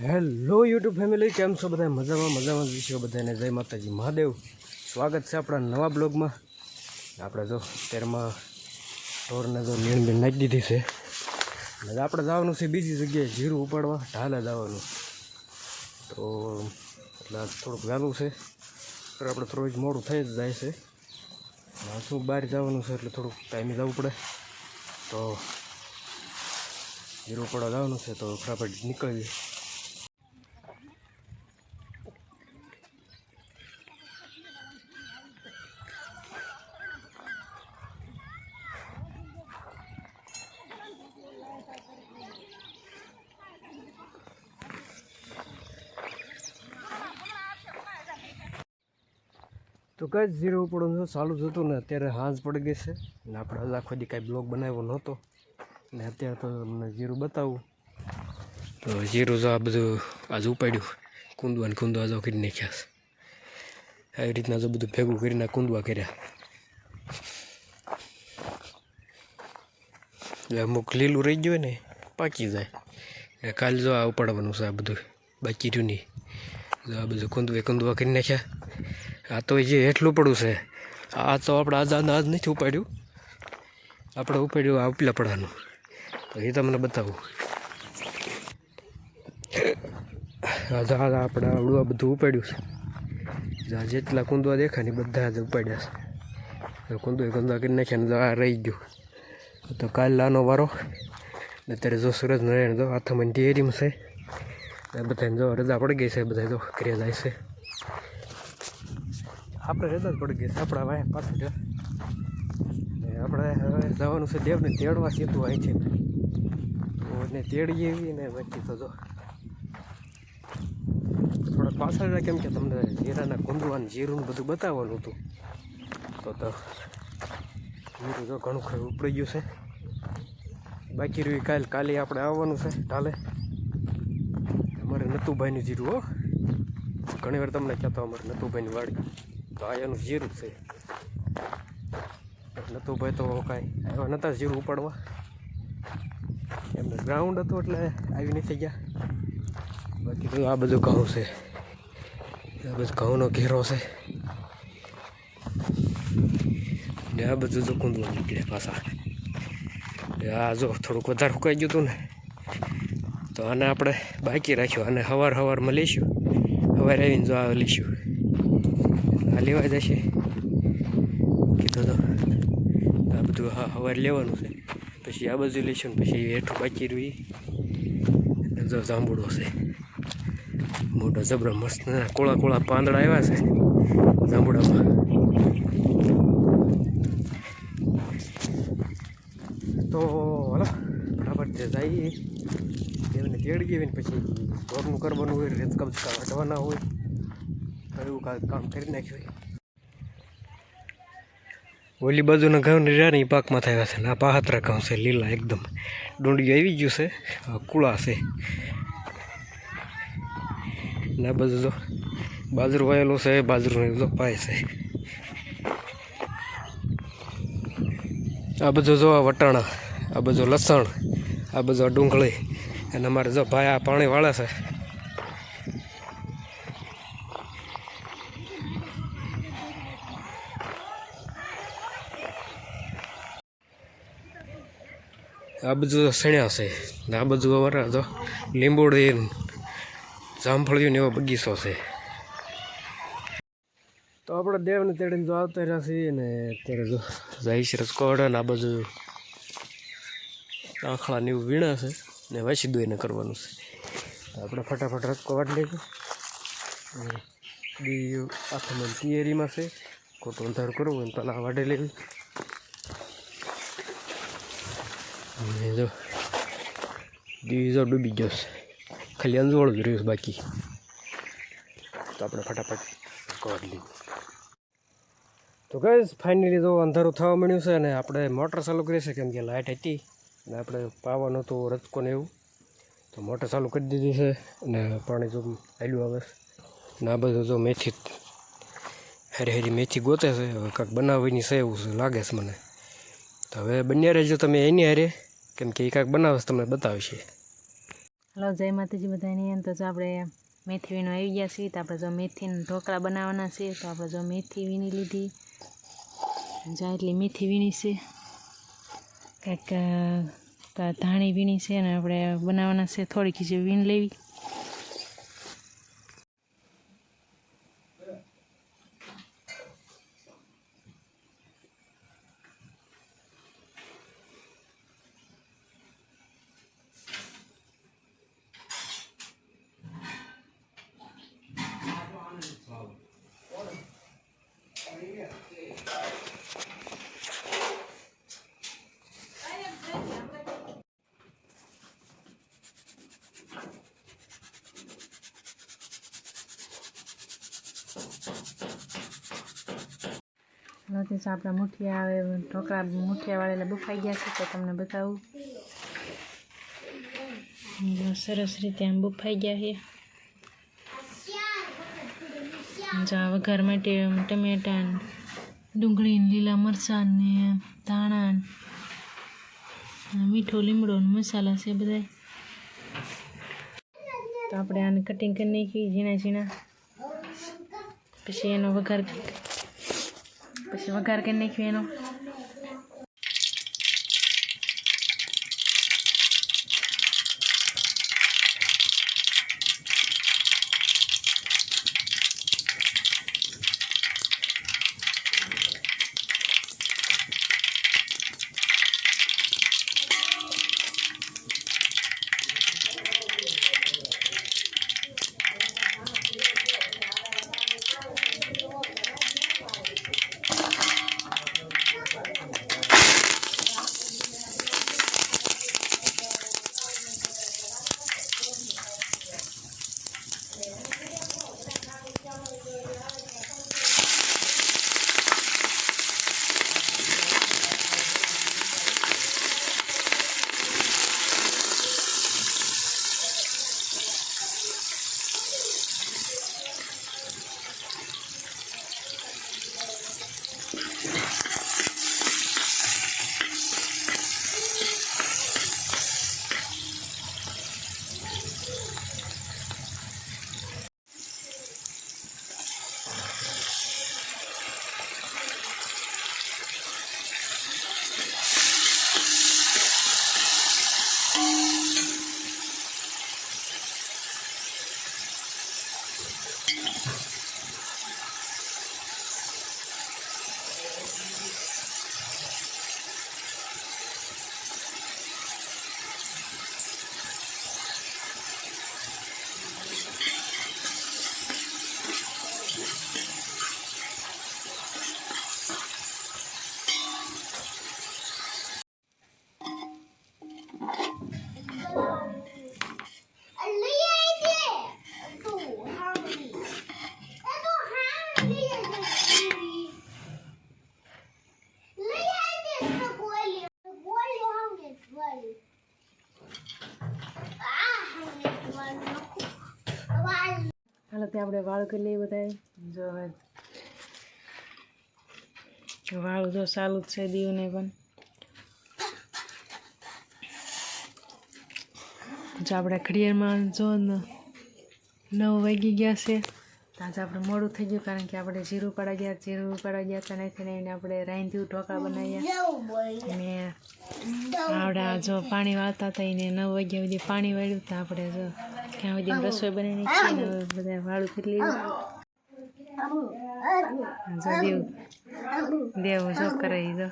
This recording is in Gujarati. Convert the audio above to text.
હેલો યુટ્યુબ ફેમિલી, કેમ છો બધા? મજામાં છો બધાને? જય માતાજી મહાદેવ. સ્વાગત છે આપણા નવા બ્લોગમાં. આપણે જો તેરમાં ઢોરને જો નીણ નાખી દીધી છે અને આપણે જવાનું છે બીજી જગ્યાએ જીરું ઉપાડવા. ઢાલે જવાનું તો એટલે થોડુંક વહેલું છે, પણ આપણે થોડુંક મોડું થઈ જ જાય છે. શું બહાર જવાનું છે એટલે થોડુંક ટાઈમે જવું પડે. તો જીરું ઉપાડવા જવાનું છે તો ફટાફટ નીકળીએ. તો કઈ જીરું ઉપાડવાનું ચાલુ જ હતું ને અત્યારે હાંજ પડી ગઈ છે ને આપણે હજી આખો દી કાંઈ બ્લોગ બનાવ્યો નહોતો ને અત્યારે તો તમને જીરું બતાવું. તો જીરું જો આ બધું આજ ઉપાડ્યું, કૂંદવા જો કરી નાખ્યા છે. આવી રીતના જો બધું ભેગું કરીને કૂંદવા કર્યા. અમુક લીલું રહી ગયું ને પાકી જાય. કાલે જો આ ઉપાડવાનું છે, આ બધું બાકી રહ્યું નહીં. જો આ બધું કૂંદવા કરી નાખ્યા. આ તો જે એટલું પડું છે, આ તો આપણે આજ નથી ઉપાડ્યું, આપણે ઉપાડ્યું આ ઉપલા પડાનું. તો એ તમને બતાવું. આપણે આવડું આ બધું ઉપાડ્યું છે. જેટલા કૂંદવા દેખાય ને બધા જ ઉપાડ્યા છે. કૂંદવા કરી નાખ્યા ને આ રહી ગયું. તો કાલ લાનો વારો ને અત્યારે જો સૂરજનારાયણ જો હાથમાં તૈયારીમાં છે. બધાને જો રજા પડી ગઈ છે, બધા જો ઘરે જાય છે. આપણે રજા જ પડી ગઈ છે, આપણા વાય પાછળ આપણે હવે જવાનું છે દેવને તેડવા સીધું અહીંથી ને તેડીએ એવી ને બાકી તો જો થોડાક પાછળ, કેમ કે તમને જીરાના કૂંદવાનું જીરું બધું બતાવવાનું હતું. તો જીરું જો ઘણું ખરું ઉપડી ગયું છે. બાકી રહ્યું કાલે આપણે આવવાનું છે ઢાલે. અમારે નતુભાઈનું જીરું હો, ઘણી વાર તમને કહેતો અમારે નતુભાઈની વાડી. તો આ એનું જીરું છે. નતુભાઈ તો કાંઈ આવ્યા નહોતા જીરું ઉપાડવા, એમને ગ્રાઉન્ડ હતું એટલે આવી નથી ગયા. બાકી તો આ બધું ઘઉં છે, આ બધું ઘઉંનો ઘેરો છે ને આ બધું જો કૂંદવા નીકળે પાછા. આ જો થોડુંક વધારે સુકાઈ ગયું હતું ને તો આને આપણે બાકી રાખ્યું. અને સવારમાં લઈશું, સવારે આવીને જો આ લઈશું. આ લેવા જશે કીધું તો આ બધું સવારે લેવાનું છે. પછી આ બધું લઈશું ને પછી હેઠું બાકી રહ્યું. જો જાંબુડો છે મોટો જબરો મસ્ત, કોળા પાંદડા આવ્યા છે જાંબુડામાં. તો હલો ફટાફટ જઈએ દેવને તેડી ગઈ ને પછી ઘરનું કરવાનું હોય, રેત કબજકા વાટવાના હોય તો એવું કામ કરી નાખ્યું હોય. ઓલી બાજુના ઘઉં રહ્યા ને એ પાકમાં થયા છે ને આ પાહતરા ઘઉં છે, લીલા એકદમ. ડુંડિયું આવી ગયું છે, કુળા છે ને આ બધું જો બાજરો વાયેલો છે, બાજરો જો પાય છે. આ બધું જો આ વટાણા, આ બધું લસણ, આ બધું ડુંગળી. અને અમારે જો ભાઈ આ પાણી વાળે છે. આ બધું સણ્યા છે ને આ બધું અમારા જો લીંબોડી જામફળિયું ને એવો બગીચો છે. તો આપણે દેવને તેડીને જો આવતા રહ્યા છીએ ને અત્યારે જો જાય છે રસકોડ ને આ બધું આંખળા ને એવું વીણા છે ને વાસી દોઈને કરવાનું છે. આપણે ફટાફટ રસકો વાટી લઈશું. બી આખામાં તૈયારીમાં છે, ખોટું અંધારું કરવું હોય ને પહેલાં વાટી લેવી. જો દીજો ડૂબી ગયો છે, ખાલી અંજવાળું જ રહ્યું બાકી. તો આપણે ફટાફટ કરી લઈએ. તો ગાઈસ ફાઇનલી જો અંધારું થવા મળ્યું છે અને આપણે મોટર ચાલુ કરી છે, કેમ કે લાઇટ હતી ને આપણે પાવાનું હતું રચકો ને એવું. તો મોટર ચાલુ કરી દીધી છે અને પાણી જો હાલ્યું આવે ને આ બધું જો મેથી હારી મેથી ગોતે છે. હવે કાંઈક બનાવવાની છે એવું લાગે છે મને. તો હવે બન્યા રહેજો તમે એની હારે, કેમ કે એ કાંઈક બનાવે તમને બતાવશે. હલો જય માતાજી બધાની. તો જો આપણે મેથી વીણો આવી ગયા છીએ. તો આપણે જો મેથીના ઢોકળા બનાવવાના છે. તો આપણે જો મેથી વીણી લીધી, જ્યાં એટલી મેથી વીણી છે, કંઈક ધાણી વીણી છે, અને આપણે બનાવવાના છે થોડીક જે વીણ લેવી. નથી આપણા મુઠિયા આવે ઢોકળા મુઠિયા વાળેલા બફાઈ ગયા છે. તો તમને બતાવું, સરસ રીતે આમ બફાઈ ગયા છે. જા વઘાર માટે ટમેટા, ડુંગળી, લીલા મરચાં ને ધાણા, મીઠો લીમડો ને મસાલા છે બધા. તો આપણે આને કટિંગ કરી નાખી ઝીણા ઝીણા, પછી એનો વઘાર કરી નાખ્યો એનો. હાલો તે આપણે વાળ કરી લઈએ બધા. જો વાળ જો ચાલુ જ છે દીવને પણ. જો આપણે ઘડિયાળમાં જો 9 વાગી ગયા છે. આજે આપણે મોડું થઈ ગયું, કારણ કે આપણે જીરું પાડા ગયા હતા. નથી ને આપણે રાંધ્યું, ઢોકળા બનાવ્યા, અને આવડા જો પાણી વાળતા હતા એને 9 વાગ્યા સુધી પાણી વાળ્યું. તો આપણે જો ક્યાં સુધી રસોઈ બનાવી નાખીને બધા વાળું કરી લીધું. જો દેવ જો કરે જો.